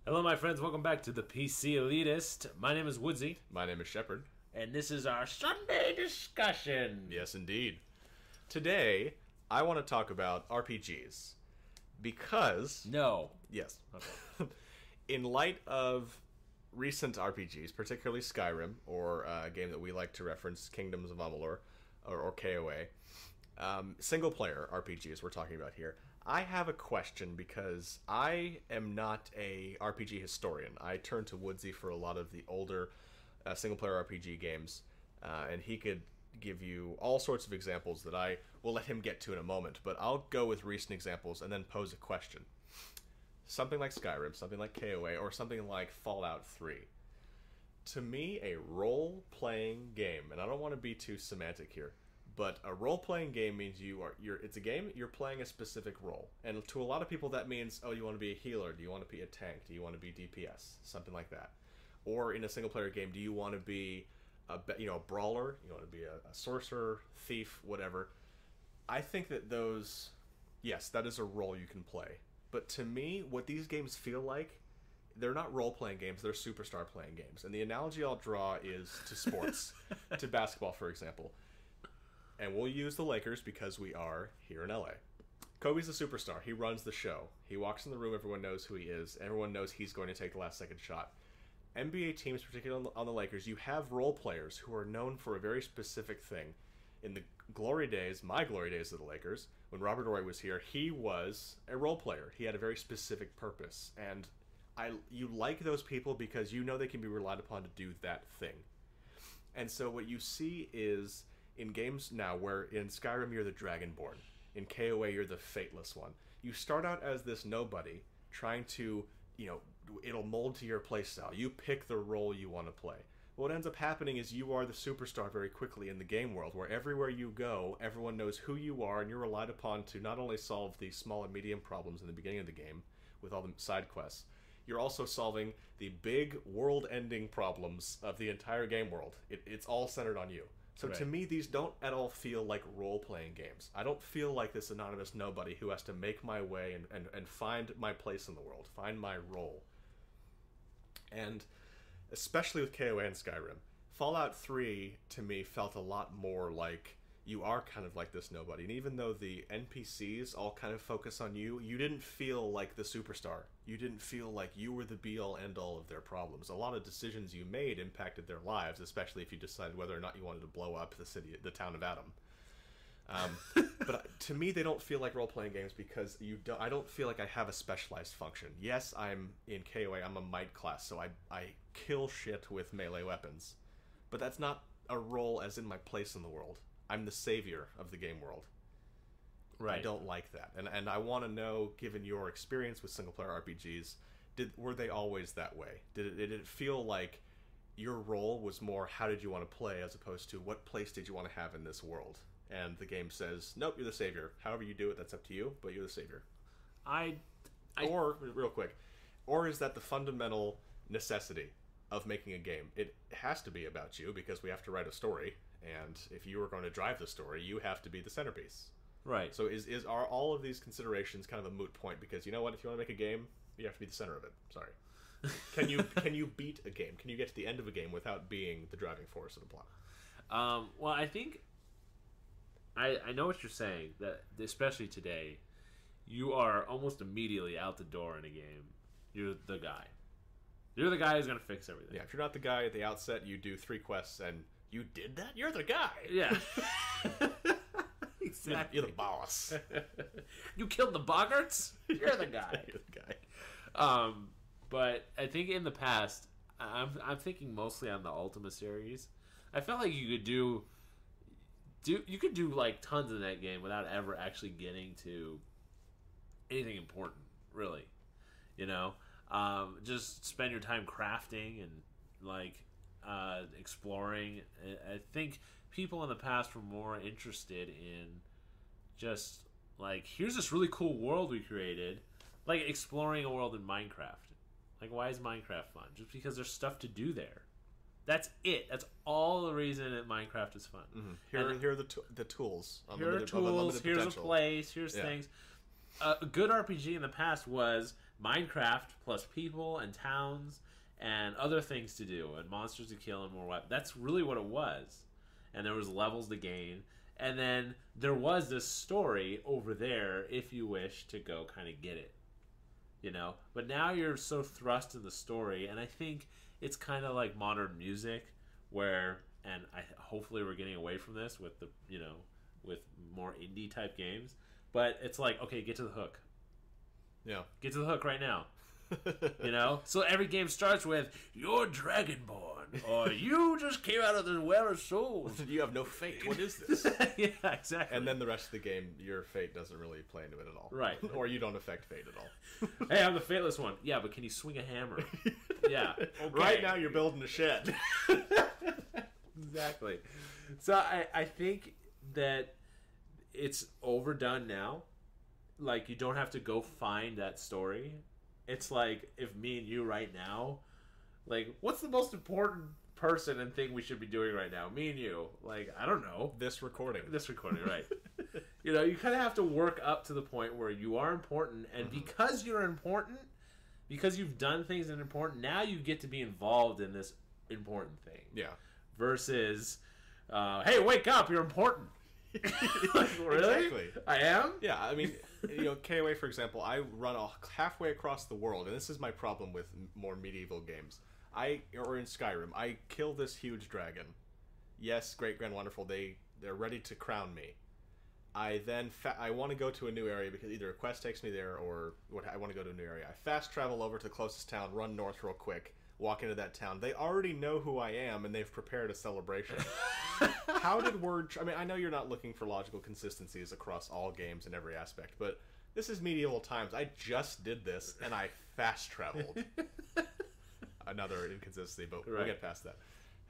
Hello, my friends. Welcome back to the ThePCelitist. My name is Woodsie. My name is Shepard. And this is our Sunday discussion. Yes, indeed. Today, I want to talk about RPGs. Because... No. Yes. Okay. In light of recent RPGs, particularly Skyrim, or a game that we like to reference, Kingdoms of Amalur, or KOA, single-player RPGs we're talking about here, I have a question because I am not a RPG historian. I turn to Woodsie for a lot of the older single-player RPG games, and he could give you all sorts of examples that I will let him get to in a moment, but I'll go with recent examples and then pose a question. Something like Skyrim, something like KOA, or something like Fallout 3. To me, a role-playing game, and I don't want to be too semantic here, but a role-playing game means it's a game, you're playing a specific role. And to a lot of people that means, oh, you want to be a healer, do you want to be a tank, do you want to be DPS, something like that. Or in a single-player game, do you want to be a brawler, you want to be a sorcerer, thief, whatever. I think that those, yes, that is a role you can play. But to me, what these games feel like, they're not role-playing games, they're superstar playing games. And the analogy I'll draw is to sports, to basketball, for example. And we'll use the Lakers because we are here in LA. Kobe's the superstar. He runs the show. He walks in the room, everyone knows who he is. Everyone knows he's going to take the last second shot. NBA teams, particularly on the Lakers, you have role players who are known for a very specific thing. In the glory days, my glory days of the Lakers, when Robert Horry was here, he was a role player. He had a very specific purpose. And you like those people because you know they can be relied upon to do that thing. And so what you see is, in games now where in Skyrim you're the Dragonborn, in KOA you're the Fateless one, you start out as this nobody trying to, it'll mold to your playstyle. You pick the role you want to play. What ends up happening is you are the superstar very quickly in the game world, where everywhere you go, everyone knows who you are, and you're relied upon to not only solve the small and medium problems in the beginning of the game with all the side quests, you're also solving the big world-ending problems of the entire game world. It's all centered on you. So right. To me, these don't at all feel like role-playing games. I don't feel like this anonymous nobody who has to make my way and find my place in the world, find my role. And especially with KOA and Skyrim, Fallout 3, to me, felt a lot more like you are kind of like this nobody. And even though the NPCs all kind of focus on you, you didn't feel like the superstar. You didn't feel like you were the be-all, end-all of their problems. A lot of decisions you made impacted their lives, especially if you decided whether or not you wanted to blow up the town of Adam. But to me, they don't feel like role-playing games because I don't feel like I have a specialized function. Yes, I'm in KOA, I'm a might class, so I kill shit with melee weapons. But that's not a role as in my place in the world. I'm the savior of the game world. Right. I don't like that. And I want to know, given your experience with single-player RPGs, were they always that way? Did it feel like your role was more how did you want to play as opposed to what place did you want to have in this world? And the game says, nope, you're the savior. However you do it, that's up to you, but you're the savior. Or, real quick, or is that the fundamental necessity of making a game? It has to be about you because we have to write a story. And if you are going to drive the story, you have to be the centerpiece. Right. So are all of these considerations kind of a moot point? Because you know what? If you want to make a game, you have to be the center of it. Sorry. Can you beat a game? Can you get to the end of a game without being the driving force of the plot? Well, I think I know what you're saying. That especially today, you are almost immediately out the door in a game. You're the guy. You're the guy who's going to fix everything. Yeah. If you're not the guy at the outset, you do 3 quests and you did that? You're the guy. Yeah. Exactly. You're the boss. You killed the boggarts? You're the guy. You're the guy. But I think in the past, I'm thinking mostly on the Ultima series. I felt like you could do like tons in that game without ever actually getting to anything important, really. Just spend your time crafting and like exploring. I think people in the past were more interested in just like, here's this really cool world we created, like exploring a world in Minecraft. Like, why is Minecraft fun? Just because there's stuff to do there. That's it. That's all the reason that Minecraft is fun. Mm-hmm. Here are the tools. Here are tools. Here's a place. Here's things. A good RPG in the past was Minecraft plus people and towns and other things to do and monsters to kill and more weapons. That's really what it was. And there was levels to gain. And then there was this story over there if you wish to go kind of get it. You know? But now you're so thrust in the story, and I think it's kind of like modern music where, and hopefully we're getting away from this with the, you know, with more indie type games, but it's like, okay, get to the hook. Yeah. Get to the hook right now. You know? So every game starts with, you're Dragonborn, or you just came out of the Well of Souls. You have no fate. What is this? Yeah, exactly. And then the rest of the game, your fate doesn't really play into it at all. Right. Or you don't affect fate at all. Hey, I'm the Fateless one. Yeah, but can you swing a hammer? Yeah. Okay. Right now you're building a shed. Exactly. So I think that it's overdone now. Like, you don't have to go find that story. It's like, if me and you right now, like, what's the most important person and thing we should be doing right now? Me and you. Like, I don't know. This recording, right. You know, you kind of have to work up to the point where you are important, and because you're important, because you've done things that are important, now you get to be involved in this important thing. Yeah. Versus, hey, wake up, you're important. Like, really? Exactly. I am? Yeah, I mean, you know, KOA, for example, I run halfway across the world, and this is my problem with more medieval games. Or in Skyrim, I kill this huge dragon. Yes, great, grand, wonderful, they're ready to crown me. I then, I want to go to a new area because either a quest takes me there or I want to go to a new area. I fast travel over to the closest town, run north real quick, walk into that town. They already know who I am, and they've prepared a celebration. How did word... I mean, I know you're not looking for logical consistencies across all games in every aspect, but this is medieval times. I just did this, and I fast traveled. Another inconsistency, but we'll get past that.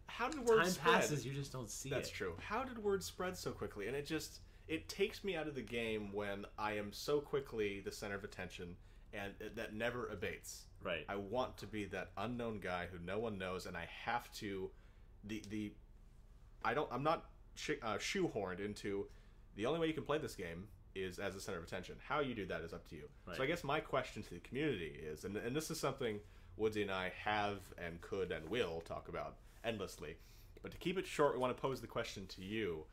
How did word spread? Time passes, you just don't see it. That's true. How did word spread so quickly? And it takes me out of the game when I am so quickly the center of attention, and that never abates. Right. I want to be that unknown guy who no one knows, and I have to... I'm not shoehorned into the only way you can play this game is as the center of attention. How you do that is up to you. Right. So I guess my question to the community is, and this is something Woodsie and I have and could and will talk about endlessly, but to keep it short, we want to pose the question to you.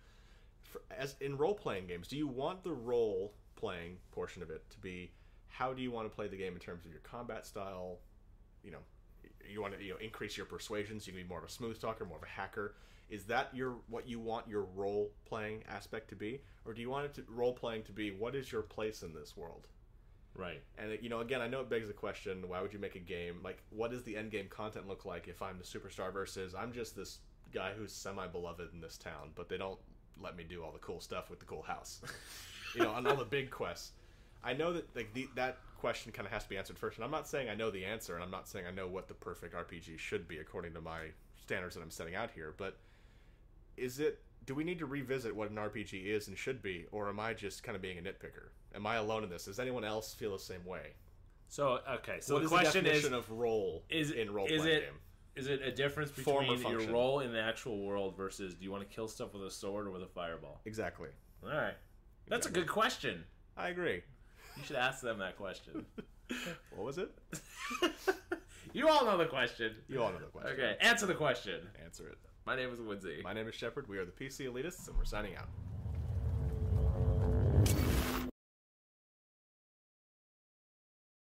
As in role-playing games, do you want the role-playing portion of it to be, how do you want to play the game in terms of your combat style? You know, you want to increase your persuasion so you can be more of a smooth talker, more of a hacker. Is that what you want your role-playing aspect to be? Or do you want role-playing to be, what is your place in this world? Right. And, again, I know it begs the question, why would you make a game? Like, what does the end-game content look like if I'm the superstar versus I'm just this guy who's semi-beloved in this town, but they don't let me do all the cool stuff with the cool house? On all the big quests. I know that that question kind of has to be answered first, and I'm not saying I know the answer, and I'm not saying I know what the perfect RPG should be according to my standards that I'm setting out here, but do we need to revisit what an RPG is and should be, or am I just kind of being a nitpicker? Am I alone in this? Does anyone else feel the same way? So, okay, so what the is question the definition of role in role-playing game? Is it a difference between your role in the actual world versus do you want to kill stuff with a sword or with a fireball? Exactly. All right. That's a good question. I agree. You should ask them that question. What was it? You all know the question. You all know the question. Okay, answer the question. Answer it. My name is Woodsie. My name is Shepard. We are the PC Elitists, and we're signing out.